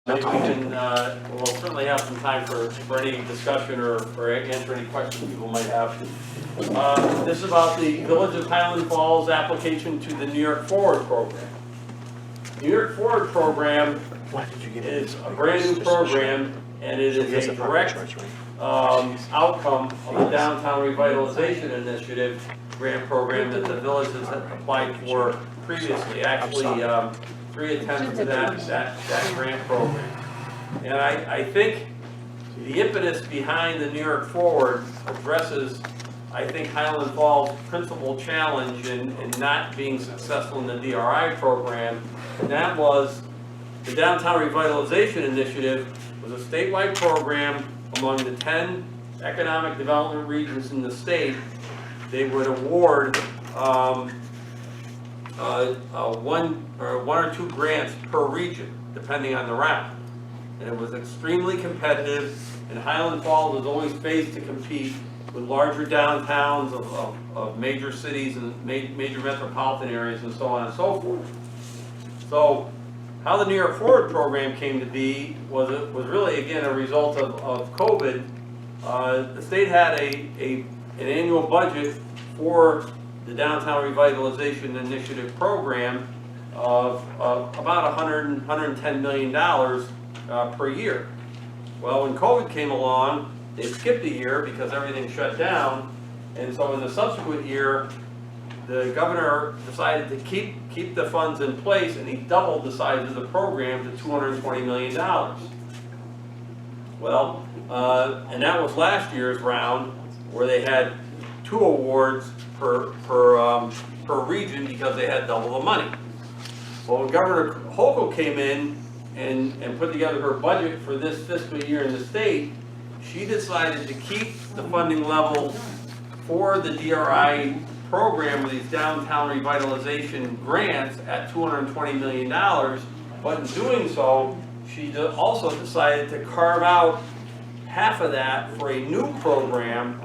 Maybe we can, we'll certainly have some time for any discussion or answer any questions people might have. This is about the Village of Highland Falls application to the New York Forward program. New York Forward program is a brand new program, and it is a direct outcome of the Downtown Revitalization Initiative grant program that the village has applied for previously. Actually, 3 attempts to that grant program. And I think the impetus behind the New York Forward addresses, I think, Highland Falls' principal challenge in not being successful in the DRI program, and that was the Downtown Revitalization Initiative was a statewide program among the 10 economic development regions in the state. They would award one or two grants per region, depending on the round. And it was extremely competitive, and Highland Falls was always faced to compete with larger downtowns of major cities and major metropolitan areas and so on and so forth. So how the New York Forward program came to be was really, again, a result of COVID. The state had an annual budget for the Downtown Revitalization Initiative program of about $110 million per year. Well, when COVID came along, they skipped a year because everything shut down, and so in the subsequent year, the governor decided to keep the funds in place, and he doubled the size of the program to $220 million. Well, and that was last year's round, where they had 2 awards per region because they had double the money. Well, when Governor Hochul came in and put together her budget for this fiscal year in the state, she decided to keep the funding level for the DRI program with these downtown revitalization grants at $220 million, but in doing so, she also decided to carve out half of that for a new program,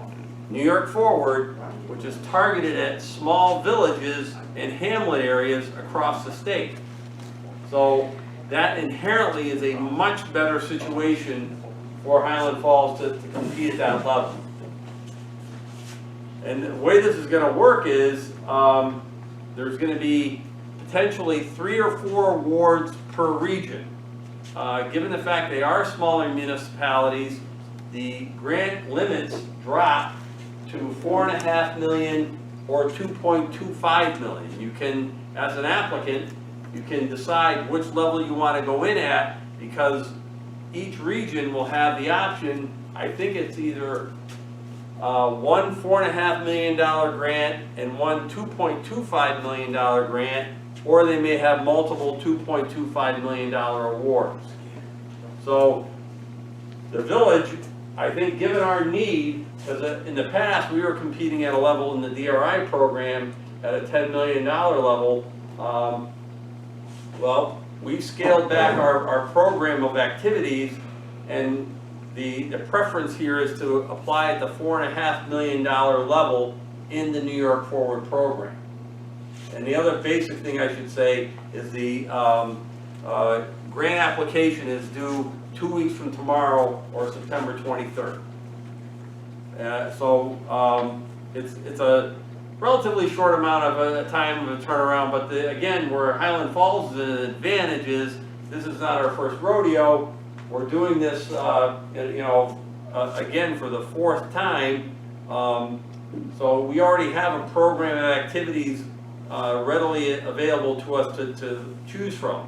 New York Forward, which is targeted at small villages and hamlet areas across the state. So that inherently is a much better situation for Highland Falls to compete at that level. And the way this is going to work is there's going to be potentially 3 or 4 awards per region. Given the fact they are smaller municipalities, the grant limits drop to $4.5 million or $2.25 million. You can, as an applicant, you can decide which level you want to go in at, because each region will have the option. I think it's either one $4.5 million grant and one $2.25 million grant, or they may have multiple $2.25 million awards. So the village, I think, given our need, because in the past we were competing at a level in the DRI program at a $10 million level, well, we've scaled back our program of activities, and the preference here is to apply at the $4.5 million level in the New York Forward program. And the other basic thing I should say is the grant application is due 2 weeks from tomorrow, or September 23rd. So it's a relatively short amount of time of a turnaround, but again, where Highland Falls is an advantage is this is not our first rodeo. We're doing this, again for the 4th time. So we already have a program of activities readily available to us to choose from.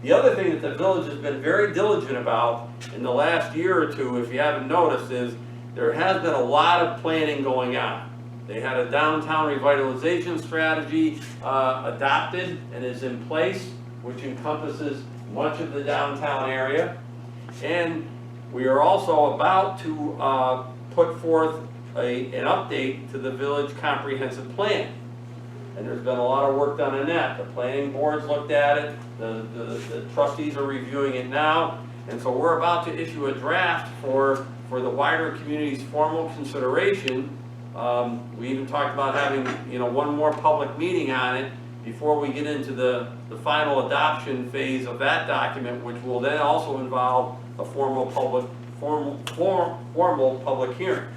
The other thing that the village has been very diligent about in the last year or two, if you haven't noticed, is there has been a lot of planning going on. They had a downtown revitalization strategy adopted and is in place, which encompasses much of the downtown area. And we are also about to put forth an update to the village comprehensive plan. And there's been a lot of work done on that. The planning board's looked at it, the trustees are reviewing it now, and so we're about to issue a draft for the wider community's formal consideration. We even talked about having one more public meeting on it, before we get into the final adoption phase of that document, which will then also involve a formal public hearing.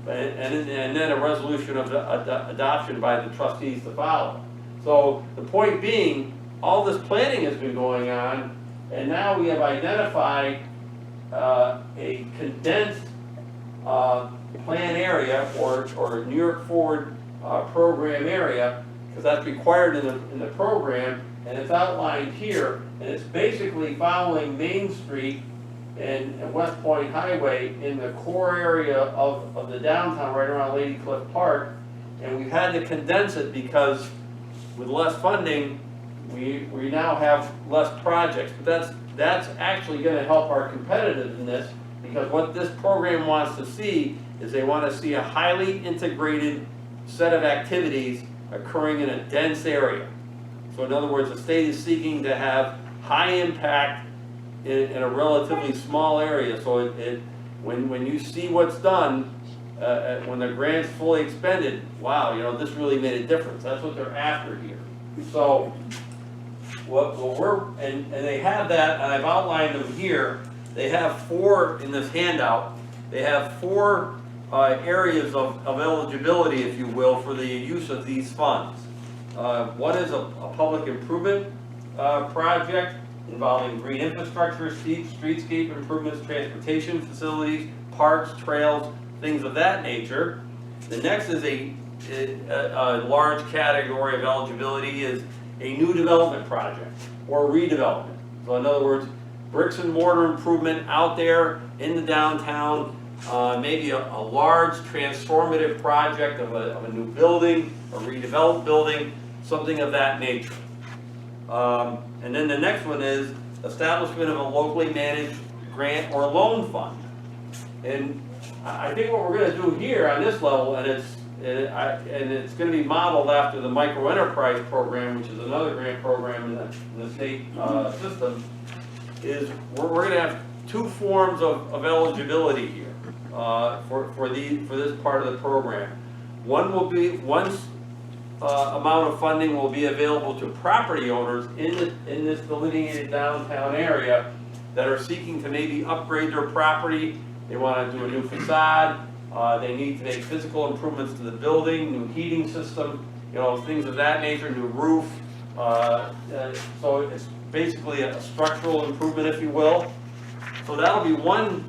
And then a resolution of adoption by the trustees to follow. So the point being, all this planning has been going on, and now we have identified a condensed plan area or New York Forward program area, because that's required in the program, and it's outlined here, and it's basically following Main Street and West Point Highway in the core area of the downtown, right around Lady Cliff Park. And we've had to condense it because with less funding, we now have less projects. But that's actually going to help our competitiveness, because what this program wants to see is they want to see a highly integrated set of activities occurring in a dense area. So in other words, the state is seeking to have high impact in a relatively small area. So when you see what's done, when the grant's fully expended, wow, this really made a difference. That's what they're after here. So and they have that, and I've outlined them here. They have 4 in this handout. They have 4 areas of eligibility, if you will, for the use of these funds. One is a public improvement project involving green infrastructure, streetscape improvements, transportation facilities, parks, trails, things of that nature. The next is a large category of eligibility is a new development project or redevelopment. So in other words, bricks and mortar improvement out there in the downtown, maybe a large transformative project of a new building, a redeveloped building, something of that nature. And then the next one is establishment of a locally managed grant or loan fund. And I think what we're going to do here on this level, and it's going to be modeled after the micro enterprise program, which is another grant program in the state system, is we're going to have 2 forms of eligibility here for this part of the program. One will be amount of funding will be available to property owners in this delineated downtown area that are seeking to maybe upgrade their property. They want to do a new facade. They need to make physical improvements to the building, new heating system, things of that nature, new roof. So it's basically a structural improvement, if you will. So that'll be one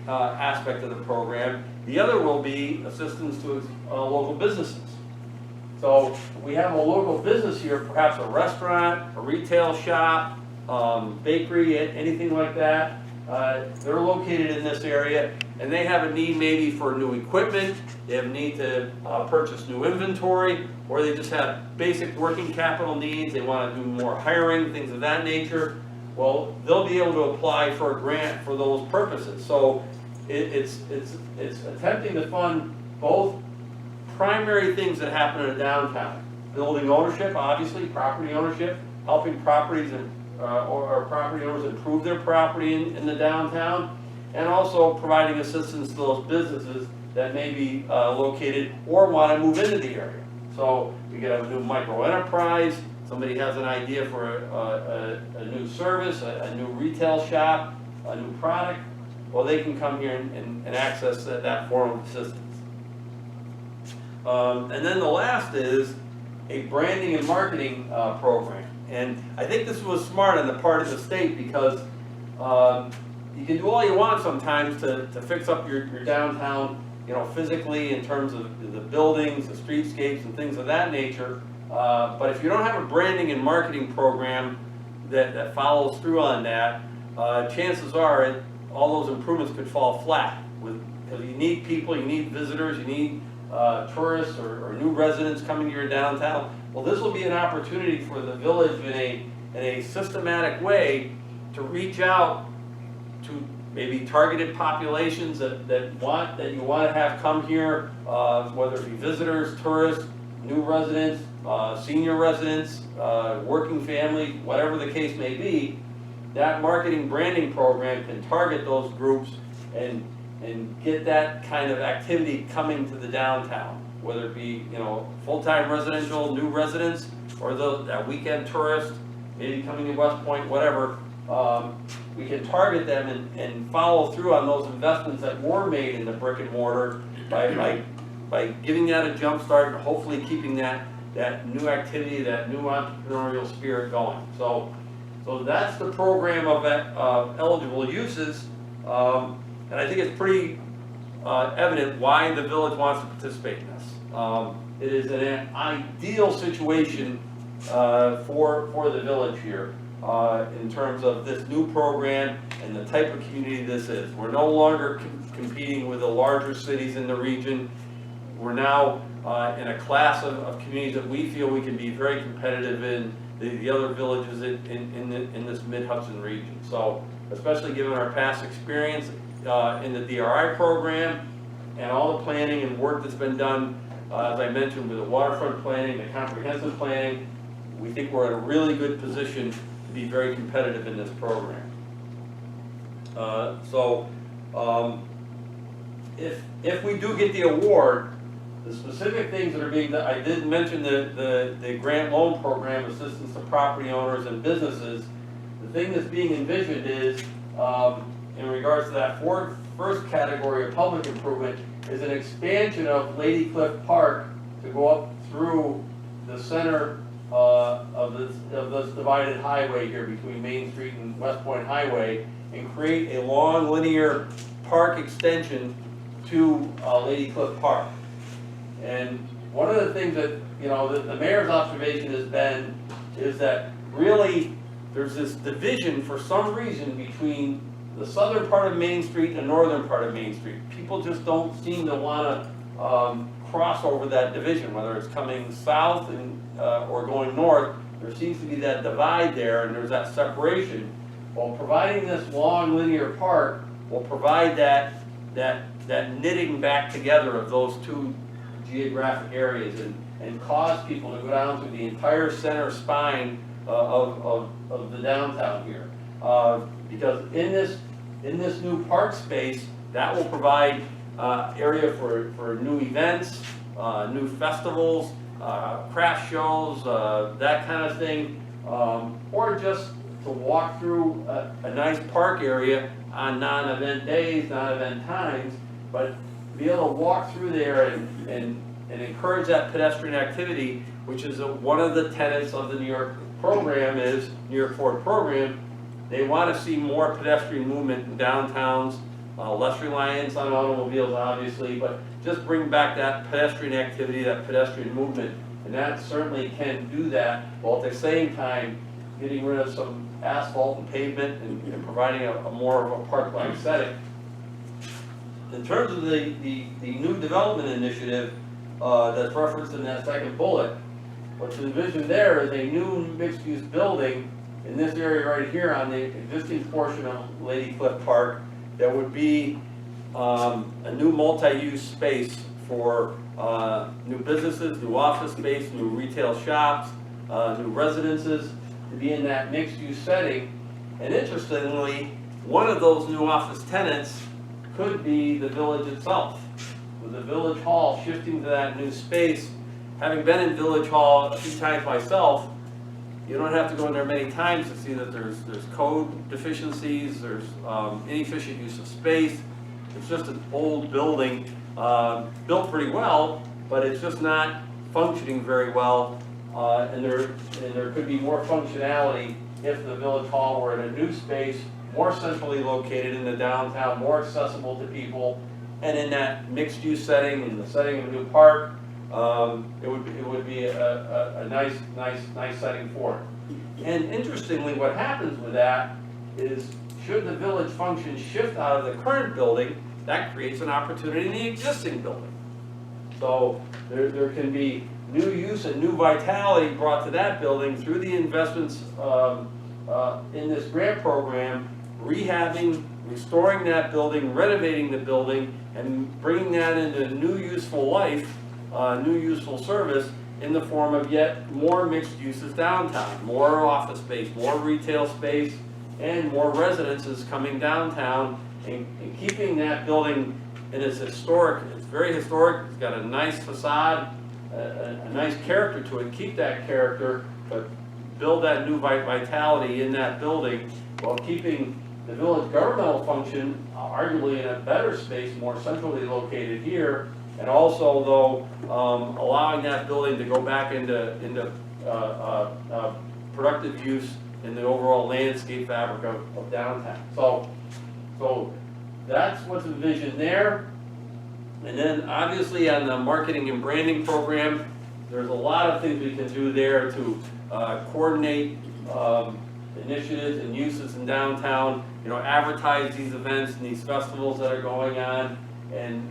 aspect of the program. The other will be assistance to local businesses. So we have a local business here, perhaps a restaurant, a retail shop, bakery, anything like that. They're located in this area, and they have a need maybe for new equipment. They have a need to purchase new inventory, or they just have basic working capital needs. They want to do more hiring, things of that nature. Well, they'll be able to apply for a grant for those purposes. So it's attempting to fund both primary things that happen in a downtown. Building ownership, obviously, property ownership, helping properties or property owners improve their property in the downtown, and also providing assistance to those businesses that may be located or want to move into the area. So we could have a new micro enterprise, somebody has an idea for a new service, a new retail shop, a new product. Well, they can come here and access that form of assistance. And then the last is a branding and marketing program. And I think this was smart on the part of the state, because you can do all you want sometimes to fix up your downtown, physically in terms of the buildings, the streetscapes, and things of that nature. But if you don't have a branding and marketing program that follows through on that, chances are all those improvements could fall flat. Because you need people, you need visitors, you need tourists or new residents coming to your downtown. Well, this will be an opportunity for the village in a systematic way to reach out to maybe targeted populations that you want to have come here, whether it be visitors, tourists, new residents, senior residents, working families, whatever the case may be. That marketing branding program can target those groups and get that kind of activity coming to the downtown, whether it be full-time residential, new residents, or that weekend tourist, maybe coming to West Point, whatever, we can target them and follow through on those investments that were made in the brick and mortar by giving that a jump start and hopefully keeping that new activity, that new entrepreneurial spirit going. So that's the program of eligible uses, and I think it's pretty evident why the village wants to participate in this. It is an ideal situation for the village here in terms of this new program and the type of community this is. We're no longer competing with the larger cities in the region. We're now in a class of communities that we feel we can be very competitive in the other villages in this Mid-Hudson region. So especially given our past experience in the DRI program and all the planning and work that's been done, as I mentioned, with the waterfront planning, the comprehensive planning, we think we're in a really good position to be very competitive in this program. If we do get the award, the specific things that are being done, I did mention the grant loan program, assistance to property owners and businesses. The thing that's being envisioned is, in regards to that first category of public improvement, is an expansion of Lady Cliff Park to go up through the center of this divided highway here between Main Street and West Point Highway, and create a long linear park extension to Lady Cliff Park. And one of the things that, you know, the mayor's observation has been is that really there's this division for some reason between the southern part of Main Street and the northern part of Main Street. People just don't seem to want to cross over that division, whether it's coming south or going north. There seems to be that divide there, and there's that separation. Well, providing this long linear park will provide that knitting back together of those two geographic areas and cause people to go down through the entire center spine of the downtown here. Because in this new park space, that will provide area for new events, new festivals, craft shows, that kind of thing, or just to walk through a nice park area on non-event days, non-event times, but be able to walk through there and encourage that pedestrian activity, which is one of the tenets of the New York program, is New York Forward program. They want to see more pedestrian movement in downtowns, less reliance on automobiles, obviously, but just bring back that pedestrian activity, that pedestrian movement, and that certainly can do that, while at the same time getting rid of some asphalt and pavement and providing a more of a park-like setting. In terms of the new development initiative that's referenced in that second bullet, what's envisioned there is a new mixed-use building in this area right here on the existing portion of Lady Cliff Park that would be a new multi-use space for new businesses, new office space, new retail shops, new residences, to be in that mixed-use setting. And interestingly, one of those new office tenants could be the village itself. With the Village Hall shifting to that new space, having been in Village Hall a few times myself, you don't have to go in there many times to see that there's code deficiencies, there's inefficient use of space. It's just an old building, built pretty well, but it's just not functioning very well. And there could be more functionality if the Village Hall were in a new space, more centrally located in the downtown, more accessible to people, and in that mixed-use setting, in the setting of a new park, it would be a nice setting for it. And interestingly, what happens with that is, should the village function shift out of the current building, that creates an opportunity in the existing building. So there can be new use and new vitality brought to that building through the investments in this grant program, rehabbing, restoring that building, renovating the building, and bringing that into new useful life, new useful service in the form of yet more mixed uses downtown, more office space, more retail space, and more residences coming downtown, and keeping that building in its historic, it's very historic, it's got a nice facade, a nice character to it, keep that character, but build that new vitality in that building while keeping the village governmental function arguably in a better space, more centrally located here, and also though allowing that building to go back into productive use in the overall landscape fabric of downtown. So that's what's envisioned there. And then obviously on the marketing and branding program, there's a lot of things we can do there to coordinate initiatives and uses in downtown, advertise these events and these festivals that are going on, and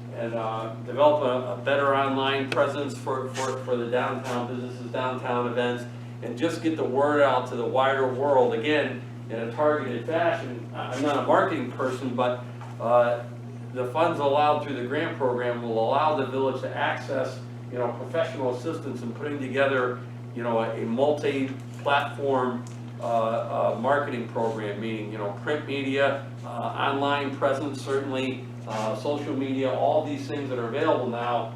develop a better online presence for the downtown businesses, downtown events, and just get the word out to the wider world, again, in a targeted fashion. I'm not a marketing person, but the funds allowed through the grant program will allow the village to access, professional assistance in putting together, a multi-platform marketing program, meaning, print media, online presence, certainly, social media, all these things that are available now,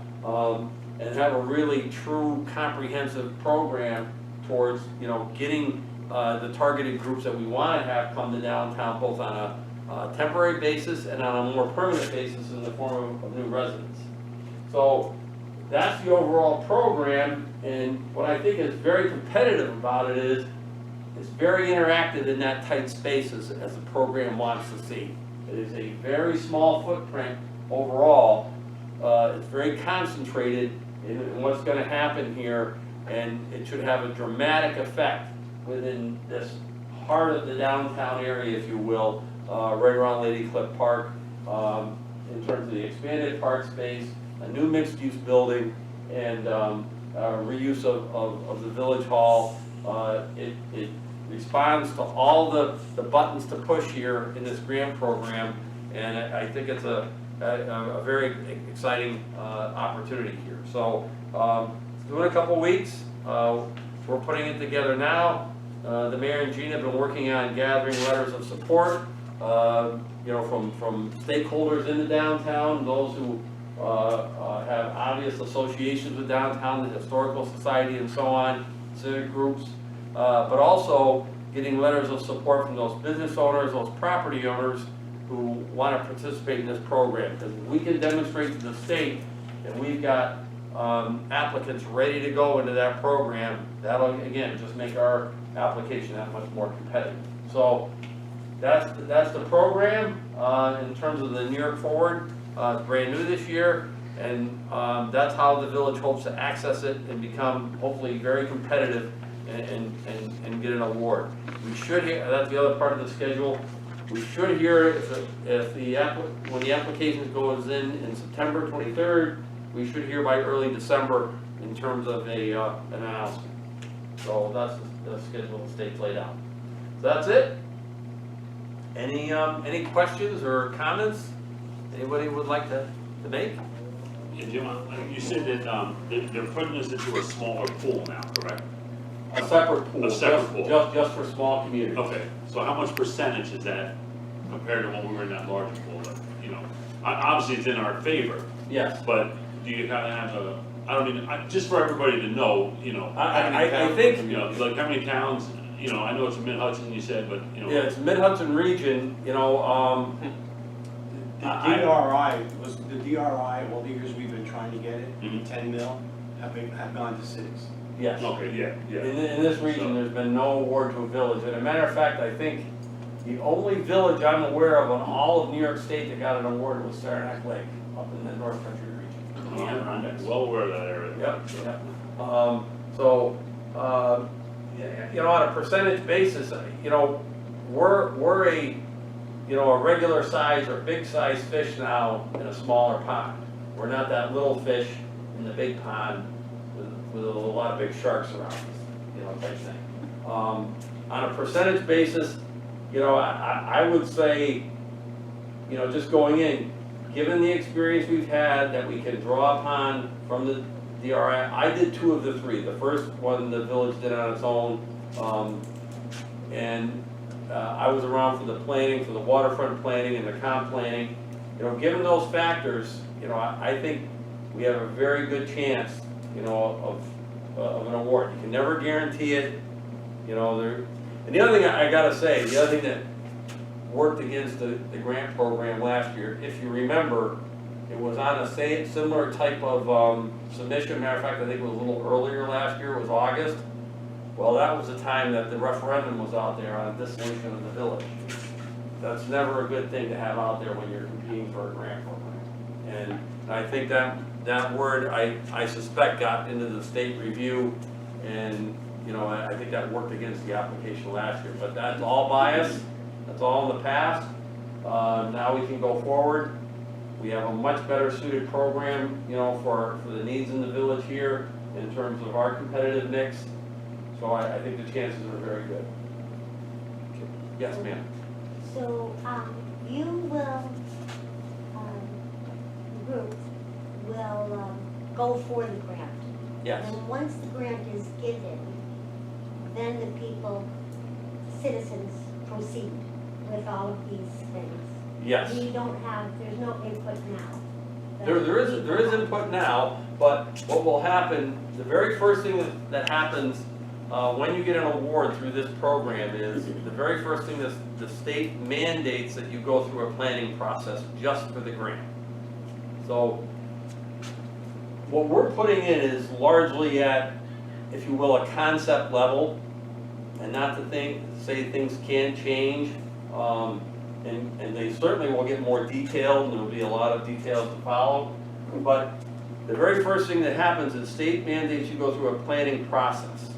and have a really true comprehensive program towards, getting the targeted groups that we want to have come to downtown, both on a temporary basis and on a more permanent basis in the form of new residents. So that's the overall program, and what I think is very competitive about it is it's very interactive in that tight space as the program wants to see. It is a very small footprint overall. It's very concentrated in what's going to happen here, and it should have a dramatic effect within this heart of the downtown area, if you will, right around Lady Cliff Park, in terms of the expanded park space, a new mixed-use building, and reuse of the village hall. It responds to all the buttons to push here in this grant program, and I think it's a very exciting opportunity here. So it's doing a couple weeks. We're putting it together now. The mayor and Gina have been working on gathering letters of support, from stakeholders in the downtown, those who have obvious associations with downtown, the Historical Society and so on, civic groups, but also getting letters of support from those business owners, those property owners who want to participate in this program. Because we can demonstrate to the state that we've got applicants ready to go into that program, that'll again just make our application that much more competitive. So that's the program in terms of the New York Forward. It's brand new this year, and that's how the village hopes to access it and become hopefully very competitive and get an award. We should hear, that's the other part of the schedule. We should hear when the application goes in September 23rd, we should hear by early December in terms of an announcement. So that's the schedule the state's laid out. So that's it. Any questions or comments anybody would like to make? Yeah, Jim, you said that they're putting this into a smaller pool now, correct? A separate pool. A separate pool. Just for small communities. Okay, so how much percentage is that compared to when we were in that larger pool? Obviously it's in our favor. Yes. But do you have a, just for everybody to know, I think, like how many towns, I know it's Mid-Hudson you said, but, yeah, it's Mid-Hudson region, The DRI, all the years we've been trying to get it, 10 mil, have gone to 6. yes. Okay, yeah. In this region, there's been no award to a village. And a matter of fact, I think the only village I'm aware of in all of New York State that got an award was Saranac Lake, up in the North Country region. I'm well aware of that area. Yep. On a percentage basis, we're a regular size or big size fish now in a smaller pond. We're not that little fish in the big pond with a lot of big sharks around us, type thing. On a percentage basis, I would say, just going in, given the experience we've had that we can draw upon from the DRI, I did 2 of the 3. The first one the village did on its own, and I was around for the planning, for the waterfront planning and the comp planning. Given those factors, I think we have a very good chance you know, of an award. You can never guarantee it, you know, there. And the other thing I gotta say, the other thing that worked against the grant program last year, if you remember, it was on a similar type of submission. Matter of fact, I think it was a little earlier last year, it was August. Well, that was the time that the referendum was out there on dissolution of the village. That's never a good thing to have out there when you're competing for a grant program. And I think that word, I suspect, got into the state review, and, you know, I think that worked against the application last year. But that's all bias, that's all in the past. Now we can go forward. We have a much better suited program, you know, for the needs in the village here in terms of our competitive mix. So I think the chances are very good. Yes, ma'am. So, you will, the group will, go for the grant. Yes. And once the grant is given, then the people, citizens proceed with all of these things. Yes. We don't have, there's no input now. There is input now, but what will happen, the very first thing that happens when you get an award through this program is, the very first thing that the state mandates that you go through a planning process just for the grant. So what we're putting in is largely at, if you will, a concept level, and not to say things can change. And they certainly will get more detailed, and there will be a lot of details to follow. But the very first thing that happens is state mandates you go through a planning process.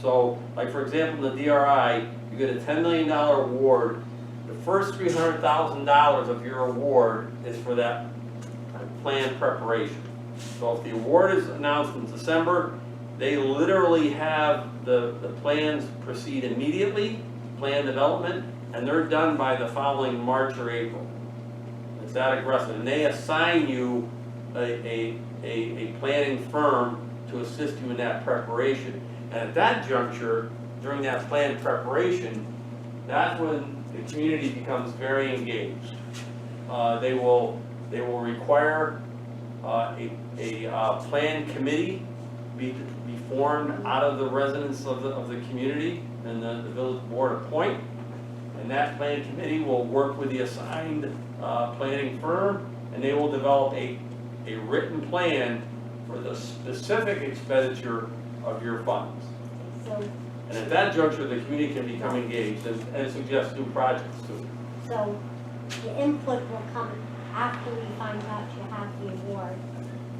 So, like for example, in the DRI, you get a $10 million award. The first $300,000 of your award is for that plan preparation. So if the award is announced in December, they literally have the plans proceed immediately, plan development, and they're done by the following March or April. It's that aggressive. And they assign you a planning firm to assist you in that preparation. And at that juncture, during that plan preparation, that's when the community becomes very engaged. They will require a plan committee be formed out of the residents of the community, and the village board appoint. And that plan committee will work with the assigned planning firm, and they will develop a written plan for the specific expenditure of your funds. So, And at that juncture, the community can become engaged and suggest new projects too. so the input will come after we find out you have the award.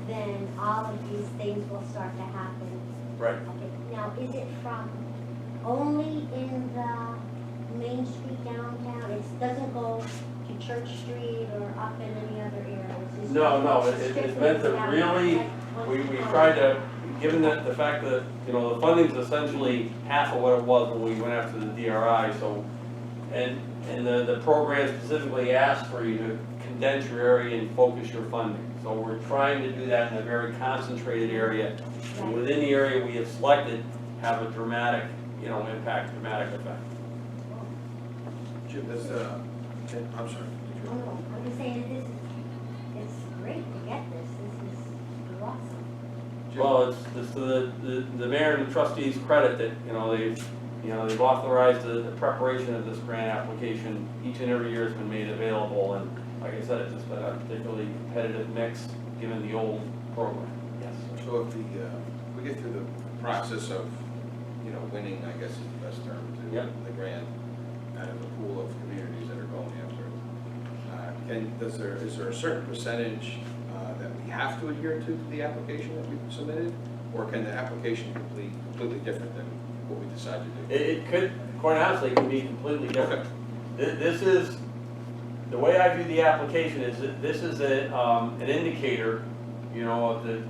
Then all of these things will start to happen. Right. Okay, now, is it from only in the Main Street downtown? It doesn't go to Church Street or up in any other areas? It's No, it's strictly meant to downtown. really, Like, we what's tried to, given the fact that, you know, the funding's essentially half of what it was when we went after the DRI, so, and the program specifically asks for you to condense your area and focus your funding. So we're trying to do that in a very concentrated area, and within the area we have selected, have a dramatic, you know, impact, dramatic effect. Jim, this, I'm sorry. did you- Oh, no, I'm just saying that it's great to get this. This is awesome. Well, it's to the mayor and the trustees' credit that, they've authorized the preparation of this grant application. Each and every year it's been made available, and like I said, it's just been a particularly competitive mix, given the old program. Yes. So if we get through the process of, winning, I guess is the best term, to Yep. the grant, out of a pool of communities that are going after it, is there a certain percentage that we have to adhere to the application that we've submitted? Or can the application be completely different than what we decide to do? It could, quite honestly, it could be completely different. This is, the way I view the application is that this is an indicator, of the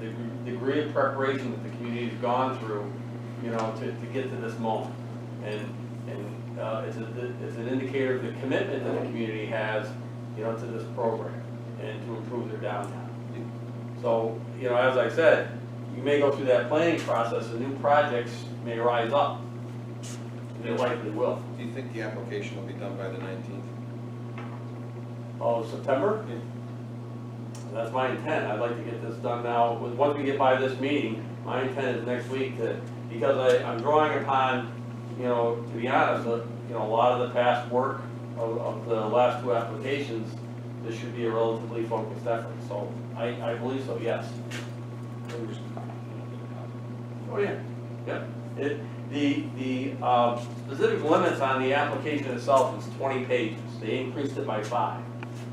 degree of preparation that the community's gone through, to get to this moment. And it's an indicator of the commitment that the community has, to this program and to improve their downtown. So, as I said, you may go through that planning process and new projects may rise up. They likely will. Do you think the application will be done by the 19th? Oh, September? That's my intent. I'd like to get this done now. Once we get by this meeting, my intent is next week to, because I'm drawing upon, to be honest, a lot of the past work of the last two applications, this should be a relatively focused effort, so I believe so, yes. Oh, yeah, yeah. The specific limits on the application itself is 20 pages. They increased it by 5.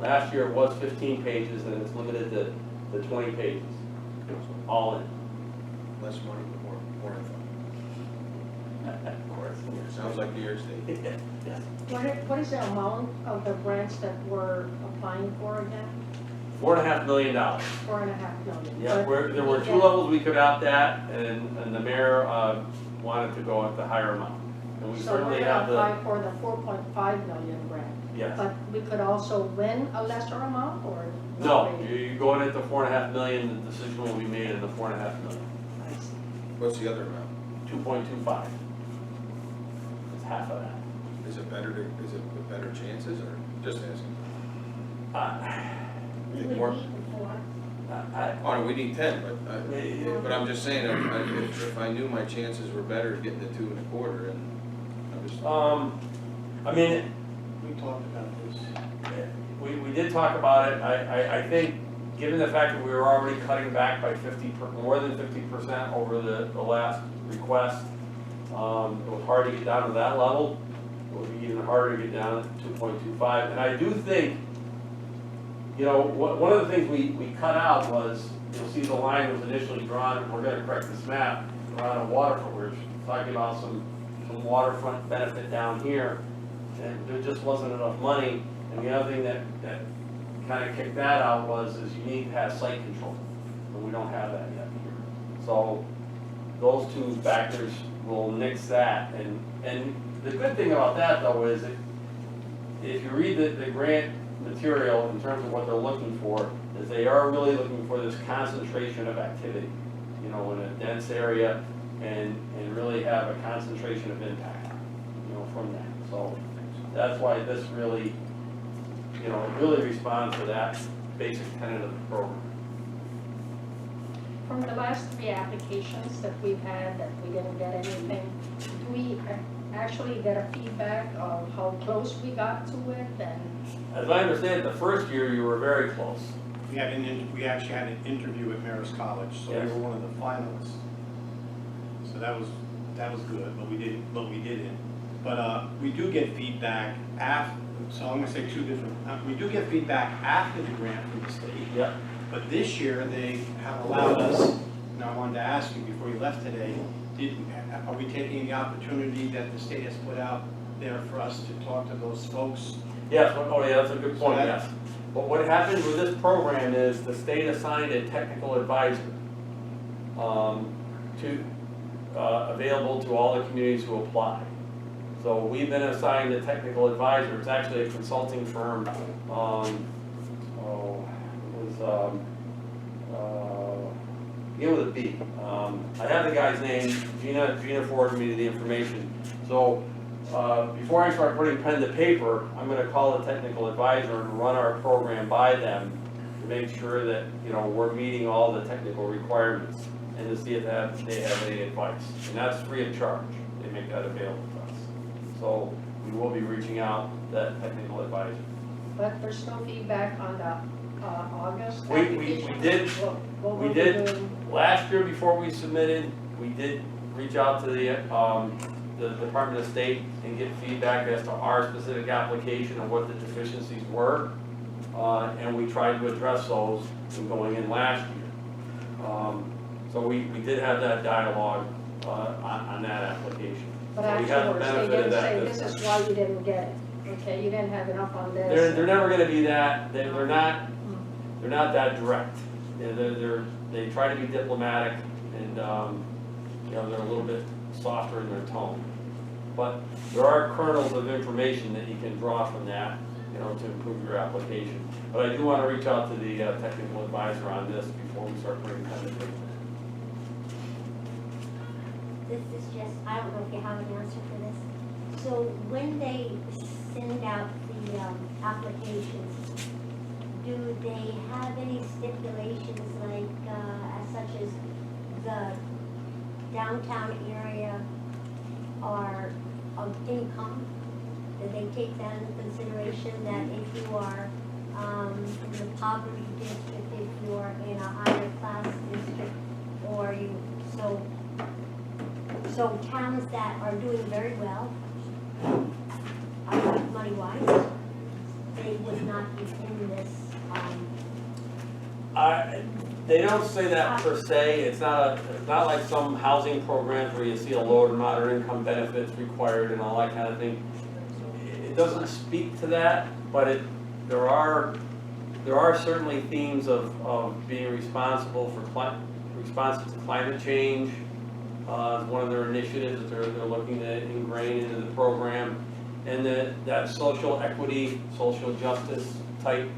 Last year it was 15 pages and it's limited to 20 pages, all in. Less money, but more info. Of course. Sounds like New York State. Yes. What is the amount of the grants that we're applying for again? $4.5 million. $4.5 million. Yeah, But there were 2 levels we could opt at, and the mayor wanted to go at the higher amount. And we So we're certainly gonna have the, apply for the 4.5 million grant. yes. But we could also win a lesser amount or? not No, really? you're going at the $4.5 million, the decision will be made in the $4.5 million. I see. What's the other amount? 2.25. It's half of that. Is it with better chances, or just asking? We Think would more? meet before. Oh, no, we need 10, but I'm just saying, if I knew my chances were better getting to 2.25, and I'm just. I mean, We talked about this. we did talk about it. I think, given the fact that we were already cutting back by more than 50% over the last request, it was hard to get down to that level. It would be even harder to get down to 2.25. And I do think, one of the things we cut out was, you'll see the line was initially drawn, we're gonna correct this map, around a waterfront, we're talking about some waterfront benefit down here, and there just wasn't enough money. And the other thing that kind of kicked that out is you need to have site control, and we don't have that yet here. So those 2 factors will nix that, and the good thing about that though is that if you read the grant material in terms of what they're looking for, is they are really looking for this concentration of activity, in a dense area, and really have a concentration of impact, from that. So that's why this really, really responds to that basic tenet of the program. From the last 3 applications that we've had that we didn't get anything, do we actually get a feedback of how close we got to it and? As I understand it, the first year you were very close. We actually had an interview at Marist College, so Yes. we were one of the finalists. So that was good, but we didn't. But we do get feedback after, so I'm gonna say 2 different, we do get feedback after the grant from the state. Yep. But this year, they have allowed us, and I wanted to ask you before you left today, are we taking the opportunity that the state has put out there for us to talk to those folks? Yes, oh yeah, that's a good point, So that- yes. But what happened with this program is the state assigned a technical advisor available to all the communities who apply. So we've been assigned a technical advisor. It's actually a consulting firm. Begin with a B. I have the guy's name. Gina forwarded me the information. So before I start putting pen to paper, I'm going to call the technical advisor and run our program by them to make sure that we're meeting all the technical requirements, and to see if they have any advice. And that's free of charge. They make that available to us. So we will be reaching out to that technical advisor. But there's no feedback on the August We application? did. What We were did. doing? Last year, before we submitted, we did reach out to the Department of State and get feedback as to our specific application and what the deficiencies were. And we tried to address those in going in last year. So we did have that dialogue on that application. But So we had the afterwards, they benefit of didn't that say, this this is time. why you didn't get it. Okay, you didn't have enough on this. They're never gonna be that, they're not that direct. They try to be diplomatic and, they're a little bit softer in their tone. But there are kernels of information that you can draw from that, to improve your application. But I do want to reach out to the technical advisor on this before we start putting pen to paper. This is just, I don't know if you have an answer for this. So when they send out the applications, do they have any stipulations like, as such as the downtown area are of income? Do they take that into consideration, that if you are in the poverty district, if you are in a higher class district, or you, so towns that are doing very well, money-wise, they would not be in this, They don't say that per se, it's not like some housing programs where you see a low to moderate income benefits required and all that kind of thing. It doesn't speak to that, but there are certainly themes of being responsible for responsive to climate change. One of their initiatives that they're looking to ingrain into the program, and that social equity, social justice type,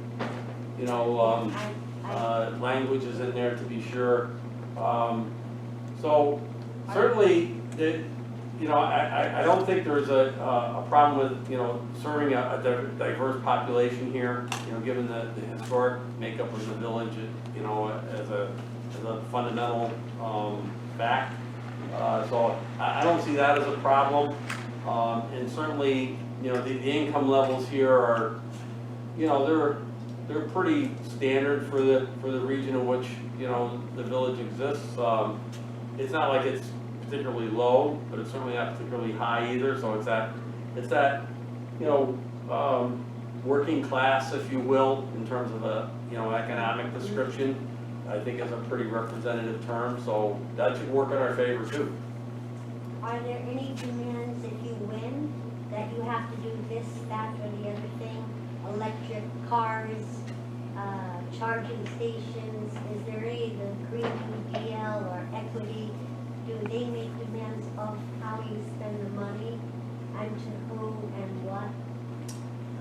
language is in there to be sure. So certainly, I don't think there's a problem with, serving a diverse population here, given the historic makeup of the village, as a fundamental, fact. So I don't see that as a problem. And certainly, the income levels here are, they're pretty standard for the region in which, the village exists. It's not like it's particularly low, but it's certainly not particularly high either, so it's that, working class, if you will, in terms of a, economic description, I think is a pretty representative term, so that should work in our favor too. are there any demands if you win, that you have to do this, that, or the other thing? Electric cars, charging stations, is there any, the Green New Deal or equity, do they make demands of how you spend the money, and to who and what?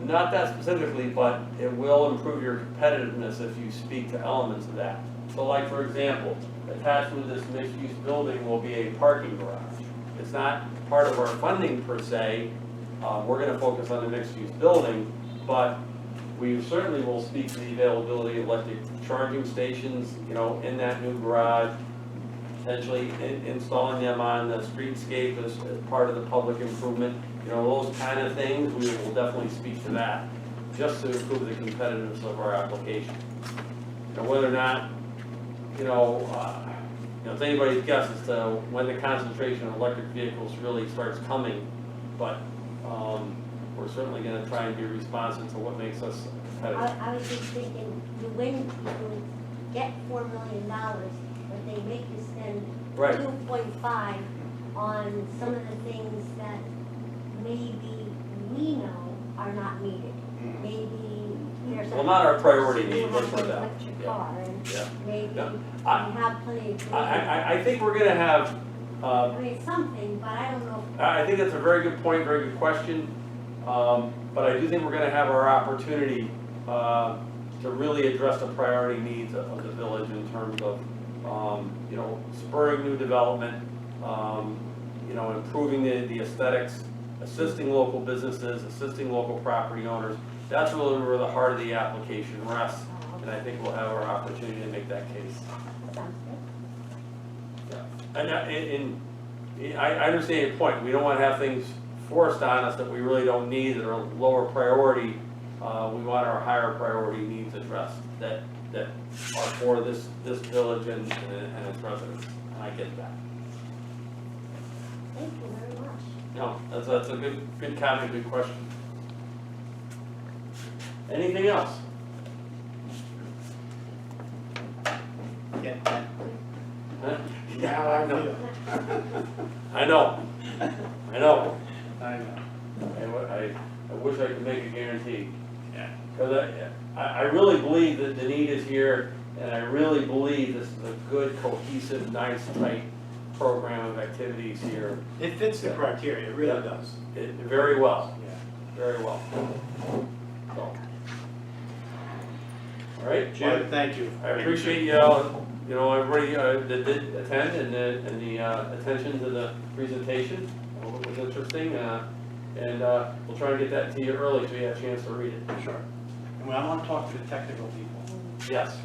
Not that specifically, but it will improve your competitiveness if you speak to elements of that. So like, for example, attached with this mixed-use building will be a parking garage. It's not part of our funding per se. We're gonna focus on the mixed-use building, but we certainly will speak to the availability of electric charging stations, in that new garage, potentially installing them on the streetscape as part of the public improvement. Those kind of things, we will definitely speak to that, just to improve the competitiveness of our application. Whether or not, it's anybody's guess as to when the concentration of electric vehicles really starts coming, but we're certainly gonna try and be responsive to what makes us competitive. I was just thinking, you win, you get $4 million, but they make you spend Right. 2.5 on some of the things that maybe we know are not needed. Maybe there's. Well, not our priority need, You let's have put an that. electric Yeah. car, and Yeah. maybe Yeah. you I- have plenty of. I think we're gonna have, I mean, something, but I don't know. I think that's a very good point, very good question. But I do think we're gonna have our opportunity to really address the priority needs of the village in terms of, spurring new development, improving the aesthetics, assisting local businesses, assisting local property owners. That's really where the heart of the application rests, and I think we'll have our opportunity to make that case. Sounds good. And I understand your point, we don't wanna have things forced on us that we really don't need, that are lower priority. We want our higher priority needs addressed, that are for this village and its residents, and I get that. Thank you very much. No, that's a good comment, good question. Anything else? Get that. Huh? Yeah, I know. I know. I know. I wish I could make a guarantee. Yeah. Because I really believe that the need is here, and I really believe this is a good, cohesive, nice, tight program of activities here. It fits the criteria, it really does. Very well, Yeah. very well. So. All right, Jim, thank you. I appreciate everybody that did attend and the attention to the presentation. I hope it was interesting, and we'll try and get that to you early so you have a chance to read it. Sure. And I want to talk to the technical people. Yes.